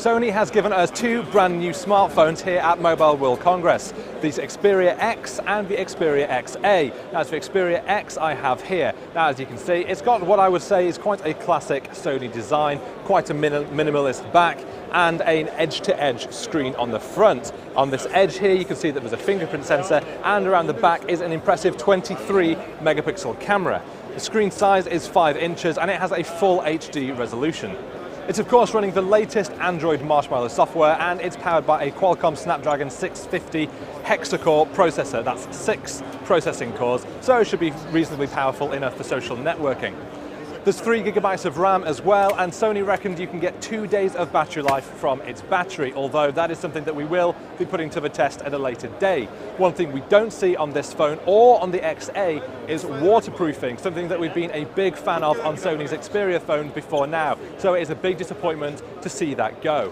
Sony has given us two brand new smartphones here at Mobile World Congress, the Xperia X and the Xperia XA. Now, the Xperia X I have here. Now, as you can see, it's got what I would say is quite a classic Sony design, quite a minimalist back, and an edge-to-edge screen on the front. On this edge here, you can see that there's a fingerprint sensor, and around the back is an impressive 23 megapixel camera. The screen size is 5 inches, and it has a full HD resolution. It's of course running the latest Android Marshmallow software, and it's powered by a Qualcomm Snapdragon 650 hexa-core processor. That's 6 processing cores, so it should be reasonably powerful enough for social networking. There's 3 gigabytes of RAM as well, and Sony reckoned you can get 2 days of battery life from its battery, although that is something that we will be putting to the test at a later day. One thing we don't see on this phone or on the XA is waterproofing, something that we've been a big fan of on Sony's Xperia phones before now, so it is a big disappointment to see that go.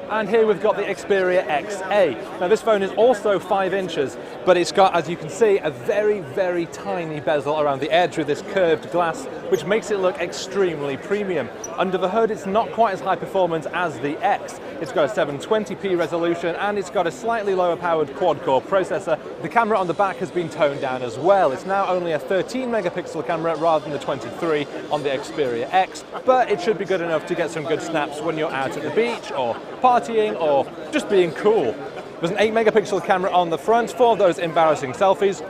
And here we've got the Xperia XA. Now, this phone is also 5 inches, but it's got, as you can see, a very, very tiny bezel around the edge with this curved glass, which makes it look extremely premium. Under the hood, it's not quite as high performance as the X. It's got a 720p resolution, and it's got a slightly lower powered quad-core processor. The camera on the back has been toned down as well. It's now only a 13 megapixel camera rather than the 23 on the Xperia X, but it should be good enough to get some good snaps when you're out at the beach or partying or just being cool. There's an 8 megapixel camera on the front for those embarrassing selfies.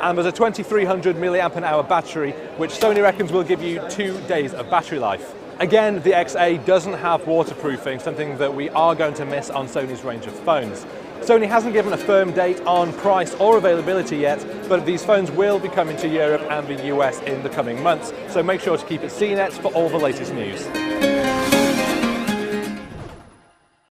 And there's a 2300 milliamp an hour battery, which Sony reckons will give you 2 days of battery life. Again, the XA doesn't have waterproofing, something that we are going to miss on Sony's range of phones. Sony hasn't given a firm date on price or availability yet, but these phones will be coming to Europe and the US in the coming months, so make sure to keep it CNET for all the latest news.